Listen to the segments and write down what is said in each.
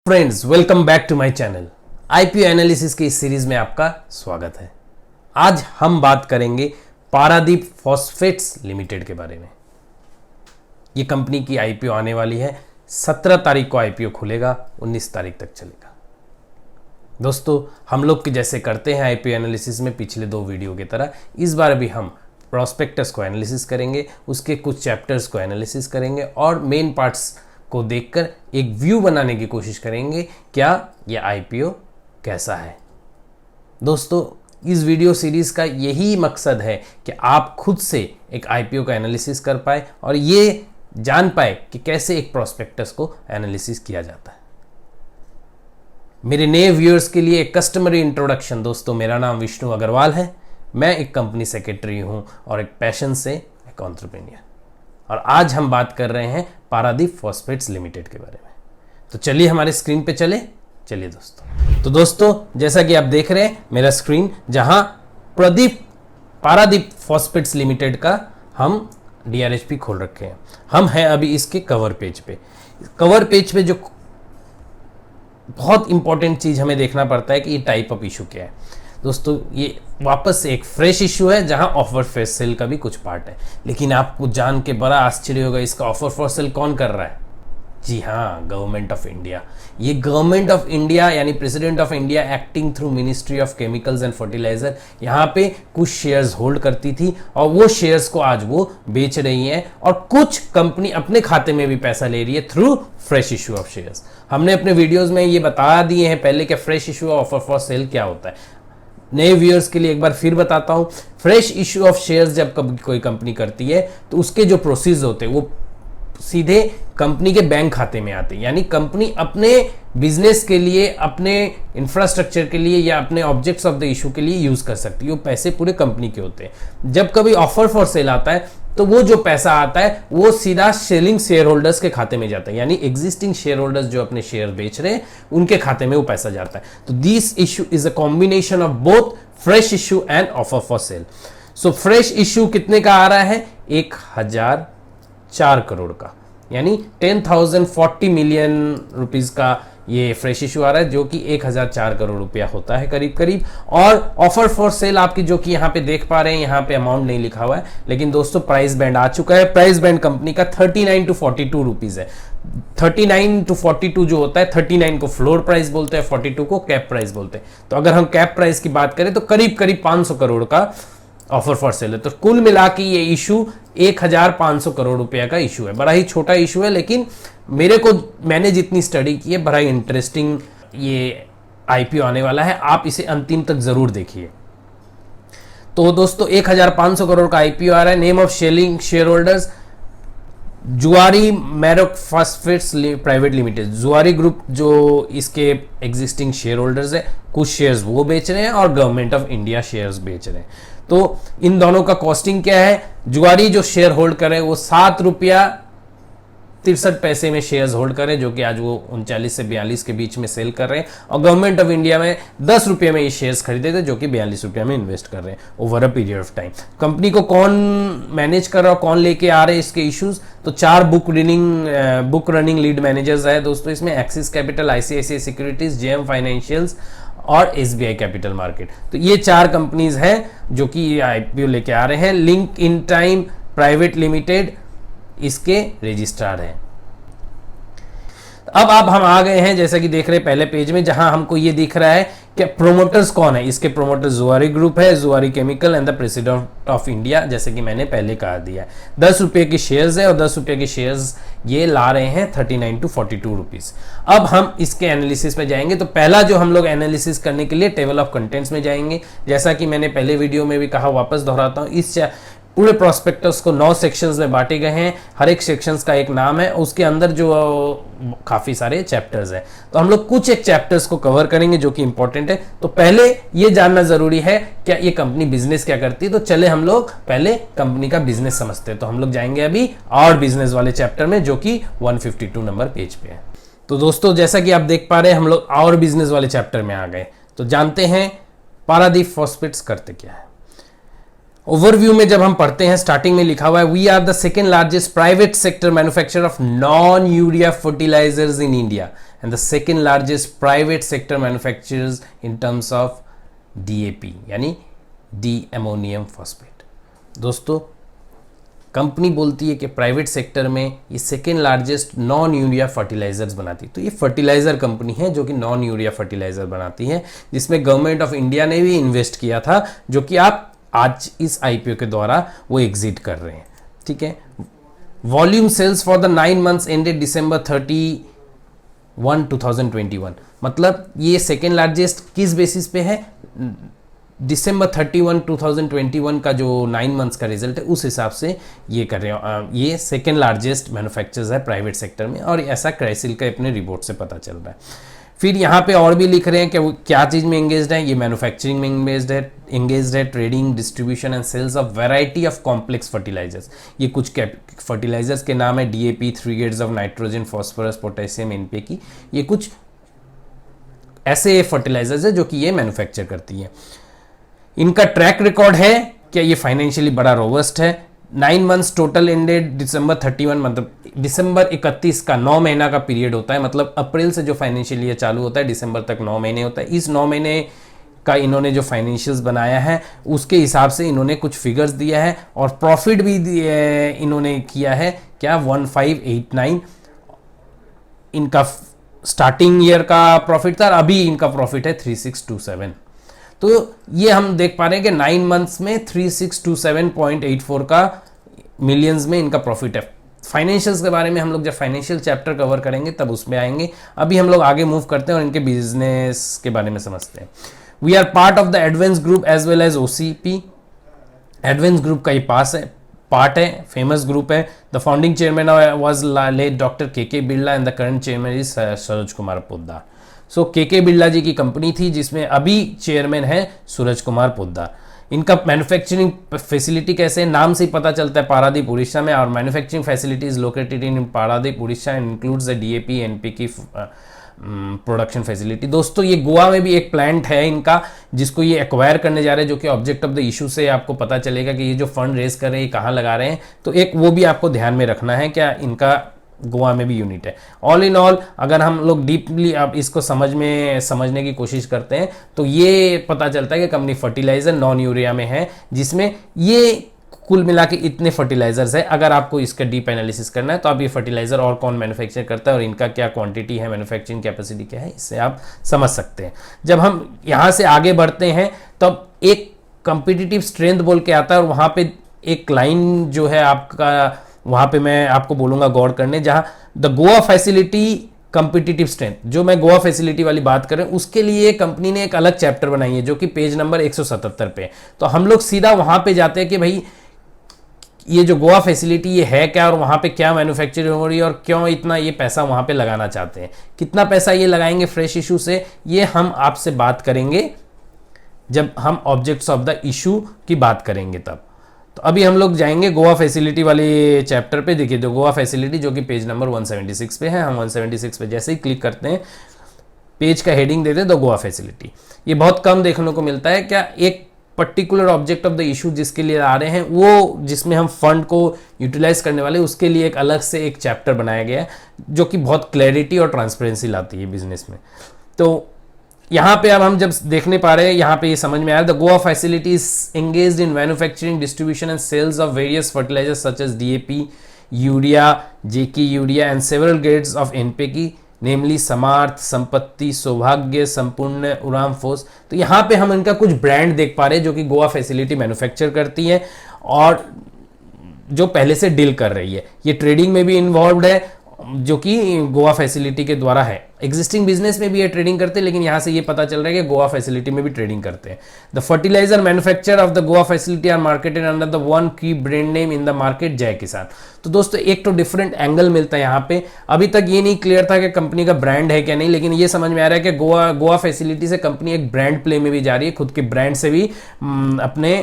Friends, welcome back to my channel. IPO analysis की इस series में आपका स्वागत है। आज हम बात करेंगे पारादीप फॉस्फेट्स लिमिटेड के बारे में। ये कंपनी की आईपीओ आने वाली है। 17 तारीख को आईपीओ खुलेगा, 19 तारीख तक चलेगा। दोस्तों, हम लोग के जैसे करते हैं आईपीओ एनालिसिस में पिछले 2 वीडियो की तरह इस बार भी हम प्रॉस्पेक्टस को एनालिसिस करेंगे, उसके कुछ चैप्टर्स को एनालिसिस करेंगे और मेन पार्ट्स को देखकर एक व्यू बनाने की कोशिश करेंगे क्या यह आईपीओ कैसा है। दोस्तों, इस वीडियो सीरीज का यही मकसद है कि आप खुद से एक आईपीओ का एनालिसिस कर पाए और ये जान पाए कि कैसे एक प्रॉस्पेक्टस को एनालिसिस किया जाता है। मेरे नए व्यूअर्स के लिए एक कस्टमरी इंट्रोडक्शन। दोस्तों, मेरा नाम विष्णु अग्रवाल है। मैं एक कंपनी सेक्रेटरी हूं और एक पैशन से एक एंटरप्रेन्योर। और आज हम बात कर रहे हैं पारादीप फॉस्फेट्स लिमिटेड के बारे में। तो चलिए हमारे स्क्रीन पे चलिए दोस्तों। तो दोस्तों, जैसा कि आप देख रहे हैं मेरा स्क्रीन, जहां पारादीप फॉस्फेट्स लिमिटेड का हम डीआरएचपी खोल रखे हैं। हम हैं अभी इसके कवर पेज पे। कवर पेज पे जो बहुत इंपॉर्टेंट चीज हमें देखना पड़ता है कि ये टाइप ऑफ इशू क्या है। दोस्तों, ये वापस से एक फ्रेश इशू है जहां ऑफर फॉर सेल का भी कुछ पार्ट है। लेकिन आपको जान के बड़ा आश्चर्य होगा, इसका ऑफर फॉर सेल कौन कर रहा है? जी हाँ, गवर्नमेंट ऑफ इंडिया। ये गवर्नमेंट ऑफ इंडिया यानी president of India acting through ministry of chemicals and fertilizer यहाँ पे कुछ शेयर्स होल्ड करती थी और वो शेयर्स को आज वो बेच रही है और कुछ कंपनी अपने खाते में भी पैसा ले रही है through fresh issue of shares. हमने अपने वीडियोस में ये बता दिए हैं पहले कि fresh issue offer for cell क्या होता है। नए व्यूअर्स के लिए एक बार फिर बताता हूं। फ्रेश इशू ऑफ शेयर्स जब कभी कोई कंपनी करती है तो उसके जो प्रोसीज होते हैं वो सीधे कंपनी के बैंक खाते में आते हैं। यानी कंपनी अपने बिजनेस के लिए, अपने इंफ्रास्ट्रक्चर के लिए या अपने ऑब्जेक्ट्स ऑफ द इशू के लिए यूज कर सकती है। वो पैसे पूरे कंपनी के होते हैं। जब कभी ऑफर फॉर सेल आता है तो वो जो पैसा आता है वो सीधा सेलिंग शेयर होल्डर्स के खाते में जाता है। यानी एग्जिस्टिंग शेयर होल्डर्स जो अपने शेयर बेच रहे हैं उनके खाते में वो पैसा जाता है। तो this issue is a combination of both fresh issue and offer for cell. So fresh issue कितने का आ रहा है? 1004 करोड़ का, यानी 10,040 मिलियन रुपीज का ये फ्रेश इशू आ रहा है, जो कि 1004 करोड़ रुपया होता है करीब करीब। और ऑफर फॉर सेल आपकी जो कि यहाँ पे देख पा रहे हैं, यहाँ पे अमाउंट नहीं लिखा हुआ है, लेकिन दोस्तों प्राइस बैंड आ चुका है। प्राइस बैंड कंपनी का 39 to 42 रुपीज है। 39 to 42 जो होता है, 39 को फ्लोर प्राइस बोलते हैं, 42 को कैप प्राइस बोलते हैं। तो अगर हम कैप प्राइस की बात करें तो करीब करीब 500 करोड़ का ऑफर फॉर सेल है। तो कुल मिला के ये इशू 1500 करोड़ रुपया का इशू है। बड़ा ही छोटा इशू है, लेकिन मैंने जितनी स्टडी की है, बड़ा ही इंटरेस्टिंग ये आईपीओ आने वाला है। आप इसे अंतिम तक जरूर देखिए। तो दोस्तों, 1500 करोड़ का आईपीओ आ रहा है। Name of sharing share holders जुआरी मैरोक फॉस्फेट्स प्राइवेट लिमिटेड। जुआरी ग्रुप जो इसके एग्जिस्टिंग शेयर होल्डर्स है, कुछ शेयर्स वो बेच रहे हैं और गवर्नमेंट ऑफ इंडिया शेयर्स बेच रहे हैं। तो इन दोनों का कॉस्टिंग क्या है? जुआरी जो शेयर होल्ड करे वो 7 रुपया 63 पैसे में शेयर्स होल्ड करें, जो कि आज वो 39 से 42 के बीच में सेल कर रहे हैं। और गवर्नमेंट ऑफ इंडिया में 10 रुपये में ये शेयर्स खरीदे थे, जो कि 42 रुपये में इन्वेस्ट कर रहे हैं over a period of time. Company को कौन मैनेज कर रहा है, कौन लेके आ रहे हैं इसके इश्यूज? तो 4 बुक रनिंग लीड मैनेजर्स है दोस्तों इसमें। Axis capital, ICICI securities, JM financials और एसबीआई कैपिटल मार्केट। तो ये 4 कंपनीज हैं जो कि आईपीओ लेके आ रहे हैं। Link in time private limited इसके रजिस्ट्रार हैं। अब हम आ गए हैं, जैसा कि देख रहे हैं पहले पेज में, जहां हमको ये दिख रहा है कि प्रोमोटर्स कौन है। इसके प्रोमोटर जुआरी ग्रुप है, जुआरी chemical and the president of India, जैसे कि मैंने पहले कहा दिया है। 10 रुपए की शेयर्स है और 10 रुपए के शेयर्स ये ला रहे हैं 39 to 42 रुपीज। अब हम इसके एनालिसिस पे जाएंगे। तो पहला जो हम लोग एनालिसिस करने के लिए टेबल ऑफ कंटेंट्स में जाएंगे। जैसा कि मैंने पहले वीडियो में भी कहा, वापस दोहराता हूं, इस पूरे प्रोस्पेक्टस को 9 सेक्शंस में बांटे गए हैं। हर एक सेक्शंस का एक नाम है, उसके अंदर जो काफी सारे चैप्टर्स हैं। तो हम लोग कुछ एक चैप्टर्स को कवर करेंगे जो कि इंपॉर्टेंट है। तो पहले ये जानना जरूरी है क्या ये कंपनी बिजनेस क्या करती है। तो चले हम लोग पहले कंपनी का बिजनेस समझते हैं। तो हम लोग जाएंगे अभी और बिजनेस वाले चैप्टर में, जो कि 152 नंबर पेज पे है। तो दोस्तों, जैसा कि आप देख पा रहे हैं, हम लोग और बिजनेस वाले चैप्टर में आ गए। तो जानते हैं पारादीप फॉस्फेट्स करते क्या है। ओवरव्यू में जब हम पढ़ते हैं, स्टार्टिंग में लिखा हुआ है we are the second largest private sector manufacturer of non urea fertilizers in India and the second largest private sector manufacturers in terms of DAP यानी डी अमोनियम फॉस्फेट। दोस्तों, कंपनी बोलती है कि प्राइवेट सेक्टर में ये second largest non urea fertilizers बनाती है। तो ये फर्टिलाइजर कंपनी है जो कि नॉन यूरिया फर्टिलाइजर बनाती है, जिसमें गवर्नमेंट ऑफ इंडिया ने भी इन्वेस्ट किया था, जो कि आप आज इस आईपीओ के द्वारा वो एग्जिट कर रहे हैं। ठीक है। Volume sales for the 9 months ended December 31, 2021, मतलब ये सेकेंड लार्जेस्ट किस बेसिस पे है? December 31, 2021 का जो 9 months का रिजल्ट है उस हिसाब से ये कर रहे हो। ये सेकेंड लार्जेस्ट मैन्युफैक्चरर्स है प्राइवेट सेक्टर में, और ऐसा क्राइसिल का अपने रिपोर्ट से पता चल रहा है। फिर यहाँ पे और भी लिख रहे हैं कि वो क्या चीज़ में एंगेज्ड है। ये मैन्युफैक्चरिंग में एंगेज्ड है, trading, distribution and sales of variety of complex fertilizers. ये कुछ फर्टिलाइजर्स के नाम है, DAP, 3 grades of nitrogen, phosphorus, potassium, NPK. ये कुछ ऐसे फर्टिलाइजर्स है जो कि ये मैन्युफैक्चर करती है। इनका ट्रैक रिकॉर्ड है कि ये फाइनेंशियली बड़ा रोबस्ट है। 9 months टोटल एंडेड December 31, मतलब दिसंबर 31 का 9 महीना का पीरियड होता है, मतलब अप्रैल से जो फाइनेंशियल ईयर चालू होता है दिसंबर तक 9 महीने होता है। इस 9 महीने का इन्होंने जो फाइनेंशियल्स बनाया है उसके हिसाब से इन्होंने कुछ फिगर्स दिया है, और प्रॉफिट भी इन्होंने किया है क्या 1589 इनका स्टार्टिंग ईयर का प्रॉफिट था, अभी इनका प्रॉफिट है 3627। तो ये हम देख पा रहे हैं कि 9 months में 3627.84 का मिलियंस में इनका प्रॉफिट है। फाइनेंशियल्स के बारे में हम लोग जब फाइनेंशियल चैप्टर कवर करेंगे तब उसमें आएंगे। अभी हम लोग आगे मूव करते हैं और इनके बिजनेस के बारे में समझते हैं। We are part of the advance group as well as OCP. Advance group का ये पार्ट है, फेमस ग्रुप है। The founding chairman was late doctor K Birla and the current chairman is Suraj Kumar Poddar. So K Birla जी की कंपनी थी जिसमें अभी chairman है सूरज कुमार पोद्दार। इनका मैन्युफैक्चरिंग फैसिलिटी कैसे है, नाम से ही पता चलता है, पारादीप उड़ीसा में। और manufacturing facility is located in Paradip Orissa and includes the DAP NPK production facility. दोस्तों, ये गोवा में भी एक प्लांट है इनका जिसको ये एक्वायर करने जा रहे हैं, जो कि ऑब्जेक्ट ऑफ द इशू से आपको पता चलेगा कि ये जो फंड रेज कर रहे हैं कहाँ लगा रहे हैं। तो एक वो भी आपको ध्यान में रखना है, क्या इनका गोवा में भी यूनिट है। ऑल इन ऑल अगर हम लोग डीपली अब इसको समझने की कोशिश करते हैं तो ये पता चलता है कि कंपनी फर्टिलाइजर नॉन यूरिया में है, जिसमें ये कुल मिला के इतने फर्टिलाइजर्स है। अगर आपको इसका डीप एनालिसिस करना है तो आप ये फर्टिलाइजर और कौन मैन्युफैक्चर करता है और इनका क्या क्वांटिटी है, मैन्युफैक्चरिंग कैपेसिटी क्या है, इससे आप समझ सकते हैं। जब हम यहाँ से आगे बढ़ते हैं तब एक कंपिटिटिव स्ट्रेंथ बोल के आता है, और वहाँ पे एक लाइन जो है आपका, वहाँ पे मैं आपको बोलूँगा गौर करने, जहाँ the Goa facility competitive strength, जो मैं गोवा फैसिलिटी वाली बात कर रहा हूँ उसके लिए कंपनी ने एक अलग चैप्टर बनाई है जो कि पेज नंबर 177 पे। तो हम लोग सीधा वहाँ पे जाते हैं कि भाई ये जो गोवा फैसिलिटी ये है क्या, और वहाँ पे क्या मैन्युफैक्चरिंग हो रही है, और क्यों इतना ये पैसा वहाँ पे लगाना चाहते हैं, कितना पैसा ये लगाएंगे फ्रेश इशू से, ये हम आपसे बात करेंगे जब हम ऑब्जेक्ट्स ऑफ द इशू की बात करेंगे तब। तो अभी हम लोग जाएंगे गोवा फैसिलिटी वाले चैप्टर पे। देखिए, तो गोवा फैसिलिटी जो कि पेज नंबर 176 पे है, हम 176 पे जैसे ही क्लिक करते हैं पेज का हेडिंग देते हैं तो गोवा फैसिलिटी। ये बहुत कम देखने को मिलता है, क्या एक particular object of the issue जिसके लिए आ रहे हैं, वो जिसमें हम फंड को यूटिलाइज करने वाले, उसके लिए एक अलग से एक चैप्टर बनाया गया है जो कि बहुत क्लैरिटी और ट्रांसपेरेंसी लाती है बिजनेस में। तो यहाँ पे अब हम जब देखने पा रहे हैं, यहाँ पे ये समझ में आया, the Goa facility is engaged in manufacturing, distribution and sales of various fertilizers such as DAP, urea, JK urea and several grades of NPK, namely Samarth, Sampatti, Saubhagya, संपूर्ण, उराम फोस। तो यहाँ पे हम इनका कुछ ब्रांड देख पा रहे हैं जो कि गोवा फैसिलिटी मैन्युफैक्चर करती है और जो पहले से डील कर रही है। ये ट्रेडिंग में भी इन्वॉल्व है जो कि गोवा फैसिलिटी के द्वारा है। एग्जिस्टिंग बिजनेस में भी ये ट्रेडिंग करते हैं, लेकिन यहाँ से ये पता चल रहा है कि गोवा फैसिलिटी में भी ट्रेडिंग करते हैं। The fertilizer manufacture of the Goa facility are marketed under the one key brand name in the market, Jai Kisan. तो दोस्तों, एक तो डिफरेंट एंगल मिलता है यहाँ पे। अभी तक ये नहीं क्लियर था कि कंपनी का ब्रांड है क्या नहीं, लेकिन ये समझ में आ रहा है कि गोवा फैसिलिटी से कंपनी एक ब्रांड प्ले में भी जा रही है, खुद के ब्रांड से भी अपने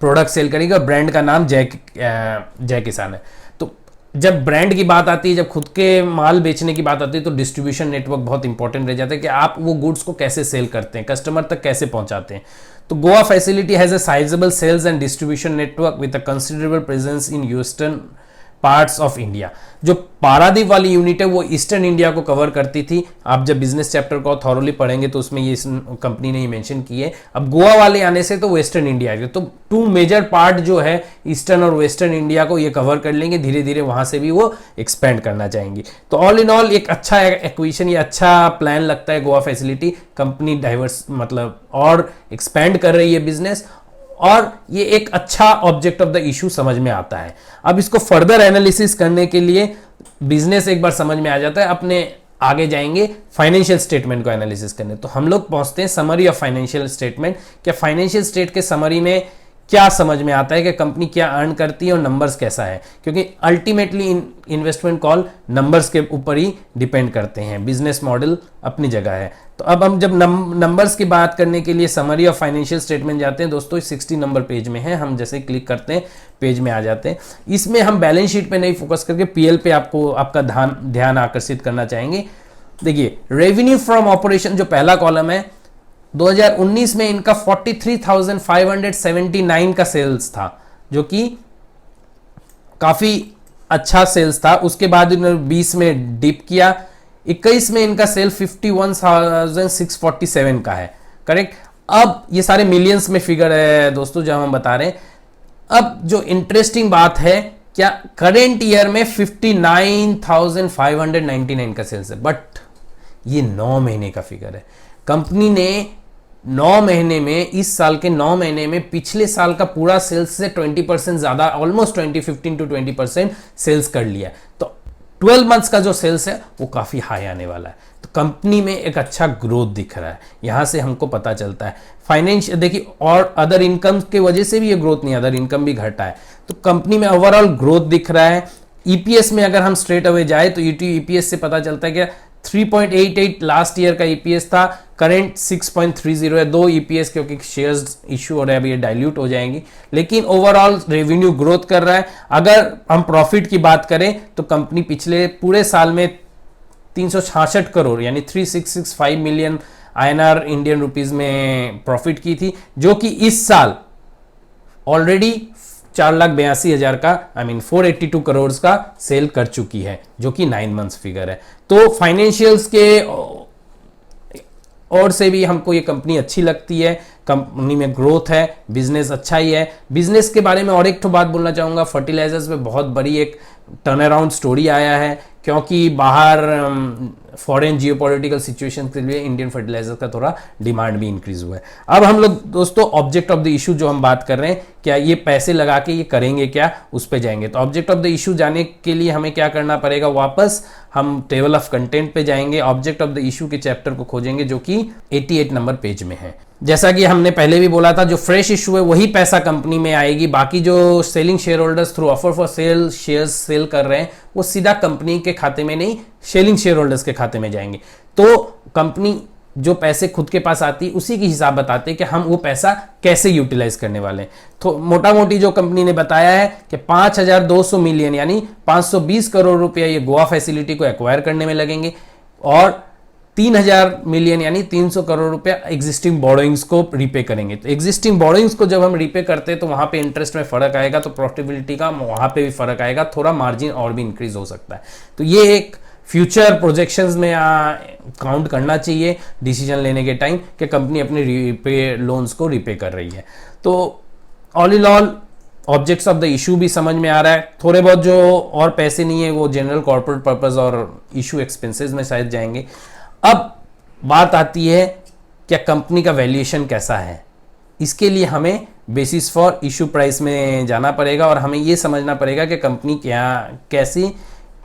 प्रोडक्ट सेल करेगी, और ब्रांड का नाम जय किसान है। तो जब ब्रांड की बात आती है, जब खुद के माल बेचने की बात आती है, तो डिस्ट्रीब्यूशन नेटवर्क बहुत इंपॉर्टेंट रह जाता है कि आप वो गुड्स को कैसे सेल करते हैं, कस्टमर तक कैसे पहुंचाते हैं। तो Goa facility has a sizeable sales and distribution network with a considerable presence in eastern parts of India. जो पारादीप वाली यूनिट है वो ईस्टर्न इंडिया को कवर करती थी। आप जब बिजनेस चैप्टर को थॉरली पढ़ेंगे तो उसमें ये इस कंपनी ने मेंशन की है। अब गोवा वाले आने से तो वेस्टर्न इंडिया है, तो टू मेजर पार्ट जो है ईस्टर्न और वेस्टर्न इंडिया को ये कवर कर लेंगे, धीरे धीरे वहां से भी वो एक्सपेंड करना चाहेंगे। तो ऑल इन ऑल एक अच्छा एक्विजिशन या अच्छा प्लान लगता है गोवा फैसिलिटी। कंपनी डाइवर्स मतलब और एक्सपेंड कर रही है बिजनेस, और ये एक अच्छा ऑब्जेक्ट ऑफ द इशू समझ में आता है। अब इसको फर्दर एनालिसिस करने के लिए बिजनेस एक बार समझ में आ जाता है, अपने आगे जाएंगे फाइनेंशियल स्टेटमेंट को एनालिसिस करने। तो हम लोग पहुंचते हैं समरी ऑफ फाइनेंशियल स्टेटमेंट। क्या फाइनेंशियल स्टेट के समरी में क्या समझ में आता है कि कंपनी क्या अर्न करती है और नंबर्स कैसा है, क्योंकि अल्टीमेटली इन्वेस्टमेंट कॉल नंबर्स के ऊपर ही डिपेंड करते हैं। बिजनेस मॉडल अपनी जगह है। तो अब हम जब नंबर्स की बात करने के लिए समरी ऑफ फाइनेंशियल स्टेटमेंट जाते हैं दोस्तों, 60 नंबर पेज में है। हम जैसे क्लिक करते हैं पेज में आ जाते हैं। इसमें हम बैलेंस शीट पे नहीं फोकस करके पीएल पे आपका ध्यान आकर्षित करना चाहेंगे। देखिए रेवेन्यू फ्रॉम ऑपरेशन जो पहला कॉलम है, 2019 में इनका 43,579 का सेल्स था, जो कि काफी अच्छा सेल्स था। उसके बाद इन्होंने 20 में डिप किया, 21 में इनका सेल 51,647 का है, करेक्ट। अब ये सारे मिलियंस में फिगर है दोस्तों जब हम बता रहे हैं। अब जो इंटरेस्टिंग बात है, क्या करेंट ईयर में 59,599 का सेल्स है, बट ये 9 महीने का फिगर है। कंपनी ने 9 महीने में, इस साल के 9 महीने में पिछले साल का पूरा सेल्स से 20% ज्यादा, ऑलमोस्ट 15 to 20% सेल्स कर लिया। तो 12 मंथ्स का जो सेल्स है वो काफी हाई आने वाला है। तो कंपनी में एक अच्छा ग्रोथ दिख रहा है, यहां से हमको पता चलता है। फाइनेंस देखिए, और अदर इनकम के वजह से भी ये ग्रोथ नहीं, अदर इनकम भी घटा है। तो कंपनी में ओवरऑल ग्रोथ दिख रहा है। ईपीएस में अगर हम स्ट्रेट अवे जाए तो ईपीएस से पता चलता है कि 3.88 लास्ट ईयर का ईपीएस था, करंट 6.30 है। 2 ईपीएस क्योंकि शेयर्स इश्यू हो रहा है, अभी ये डाइल्यूट हो जाएंगी, लेकिन ओवरऑल रेवेन्यू ग्रोथ कर रहा है। अगर हम प्रॉफिट की बात करें तो कंपनी पिछले पूरे साल में 366 करोड़ यानी 3665 मिलियन INR इंडियन रुपीज में प्रॉफिट की थी, जो कि इस साल ऑलरेडी 4,82,000 का 482 करोड़ का सेल कर चुकी है, जो कि 9 मंथ्स फिगर है। तो फाइनेंशियल्स के और से भी हमको ये कंपनी अच्छी लगती है। कंपनी में ग्रोथ है, बिजनेस अच्छा ही है। बिजनेस के बारे में और एक तो बात बोलना चाहूंगा, फर्टिलाइजर्स में बहुत बड़ी एक टर्न अराउंड स्टोरी आया है, क्योंकि बाहर फॉरेन जियोपॉलिटिकल सिचुएशन के लिए इंडियन फर्टिलाइजर का थोड़ा डिमांड भी इंक्रीज हुआ है। अब हम लोग दोस्तों ऑब्जेक्ट ऑफ द इशू जो हम बात कर रहे हैं, क्या ये पैसे लगा के ये करेंगे क्या, उस पे जाएंगे। तो ऑब्जेक्ट ऑफ द इशू जाने के लिए हमें क्या करना पड़ेगा, वापस हम टेबल ऑफ कंटेंट पे जाएंगे, ऑब्जेक्ट ऑफ द इशू के चैप्टर को खोजेंगे जो कि 88 नंबर पेज में है। जैसा कि हमने पहले भी बोला था, जो फ्रेश इशू है वही पैसा कंपनी में आएगी, बाकी जो selling share holders through offer for sale shares sale कर रहे हैं वो सीधा कंपनी के खाते में नहीं, सेलिंग शेयर होल्डर्स के खाते में जाएंगे। तो कंपनी जो पैसे खुद के पास आती है उसी की हिसाब बताते हैं कि हम वो पैसा कैसे यूटिलाइज करने वाले हैं। तो मोटा मोटी जो कंपनी ने बताया है कि 5,200 मिलियन यानी 520 करोड़ रुपया ये गोवा फैसिलिटी को एक्वायर करने में लगेंगे, और 3,000 मिलियन यानी 300 करोड़ रुपया एग्जिस्टिंग बोरोइंग्स को रीपे करेंगे। तो एग्जिस्टिंग बोरोइंग्स को जब हम रीपे करते हैं तो वहां पे इंटरेस्ट में फर्क आएगा, तो प्रॉफिटेबिलिटी का वहां पे भी फर्क आएगा, थोड़ा मार्जिन और भी इंक्रीज हो सकता है। तो ये एक फ्यूचर प्रोजेक्शंस में काउंट करना चाहिए डिसीजन लेने के टाइम कि कंपनी अपने रीपे लोन्स को रीपे कर रही है। तो all in all objects of the issue भी समझ में आ रहा है। थोड़े बहुत जो और पैसे नहीं है वो जनरल कॉर्पोरेट पर्पस और इशू एक्सपेंसेस में शायद जाएंगे। अब बात आती है क्या कंपनी का वैल्यूएशन कैसा है, इसके लिए हमें बेसिस फॉर इशू प्राइस में जाना पड़ेगा और हमें यह समझना पड़ेगा कि कंपनी कैसी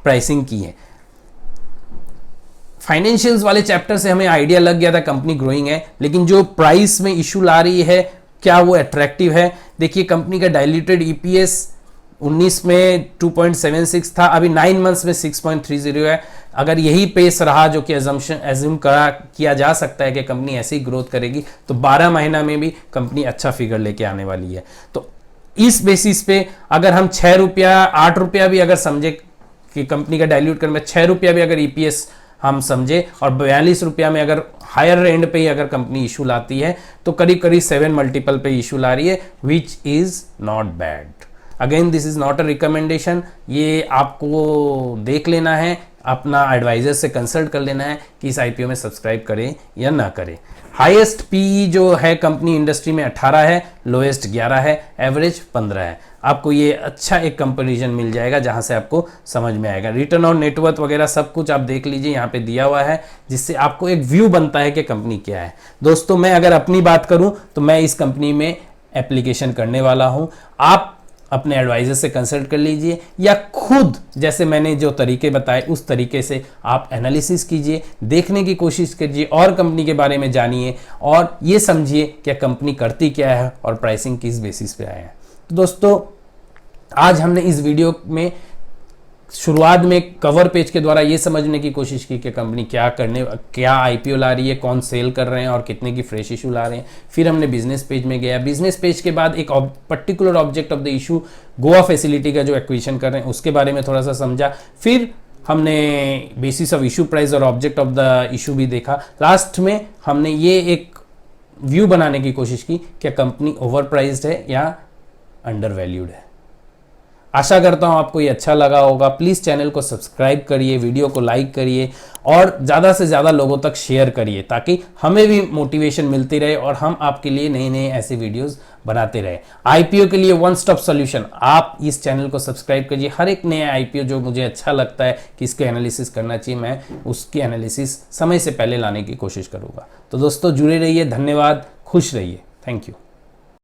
प्राइसिंग की है। फाइनेंशियल्स वाले चैप्टर से हमें आइडिया लग गया था कंपनी ग्रोइंग है, लेकिन जो प्राइस में इशू ला रही है क्या वो अट्रैक्टिव है। देखिए कंपनी का डाइल्यूटेड ईपीएस 19 में 2.76 था, अभी 9 मंथ्स में 6.30 है। अगर यही पेस रहा जो कि एज्यूम किया जा सकता है कि कंपनी ऐसे ही ग्रोथ करेगी, तो 12 महीना में भी कंपनी अच्छा फिगर लेके आने वाली है। तो इस बेसिस पे अगर हम 6 रुपया 8 रुपया भी अगर समझे कि कंपनी का डाइल्यूट करने में 6 रुपया भी अगर ईपीएस हम समझे, और 42 रुपया में अगर हायर एंड पे ही अगर कंपनी इशू लाती है तो करीब करीब 7 मल्टीपल पे इशू ला रही है, which is not bad. Again this is not a recommendation, ये आपको देख लेना है, अपना एडवाइजर से कंसल्ट कर लेना है कि इस आईपीओ में सब्सक्राइब करें या ना करें। हाईएस्ट पीई जो है कंपनी इंडस्ट्री में 18 है, लोएस्ट 11 है, एवरेज 15 है। आपको ये अच्छा एक कंपैरिजन मिल जाएगा जहां से आपको समझ में आएगा। रिटर्न ऑन नेटवर्थ वगैरह सब कुछ आप देख लीजिए, यहाँ पे दिया हुआ है, जिससे आपको एक व्यू बनता है कि कंपनी क्या है। दोस्तों मैं अगर अपनी बात करूं तो मैं इस कंपनी में एप्लीकेशन करने वाला हूं। आप अपने एडवाइजर से कंसल्ट कर लीजिए या खुद जैसे मैंने जो तरीके बताए उस तरीके से आप एनालिसिस कीजिए, देखने की कोशिश कीजिए और कंपनी के बारे में जानिए और ये समझिए कि कंपनी करती क्या है और प्राइसिंग किस बेसिस पे आया है। तो दोस्तों आज हमने इस वीडियो में शुरुआत में कवर पेज के द्वारा ये समझने की कोशिश की कि कंपनी क्या आईपीओ ला रही है, कौन सेल कर रहे हैं और कितने की फ्रेश इशू ला रहे हैं। फिर हमने बिजनेस पेज में गया, बिजनेस पेज के बाद एक particular object of the issue Goa facility का जो एक्विजिशन कर रहे हैं उसके बारे में थोड़ा सा समझा। फिर हमने बेसिस ऑफ इशू प्राइस और ऑब्जेक्ट ऑफ द इशू भी देखा। लास्ट में हमने ये एक व्यू बनाने की कोशिश की कि कंपनी ओवर प्राइस्ड है या अंडर वैल्यूड है। आशा करता हूं आपको ये अच्छा लगा होगा। प्लीज़ चैनल को सब्सक्राइब करिए, वीडियो को लाइक करिए और ज़्यादा से ज़्यादा लोगों तक शेयर करिए ताकि हमें भी मोटिवेशन मिलती रहे और हम आपके लिए नए नए ऐसे वीडियोस बनाते रहे। आईपीओ के लिए वन स्टॉप सॉल्यूशन, आप इस चैनल को सब्सक्राइब करिए। हर एक नया आईपीओ जो मुझे अच्छा लगता है कि इसके एनालिसिस करना चाहिए, मैं उसकी एनालिसिस समय से पहले लाने की कोशिश करूँगा। तो दोस्तों जुड़े रहिए, धन्यवाद, खुश रहिए, थैंक यू।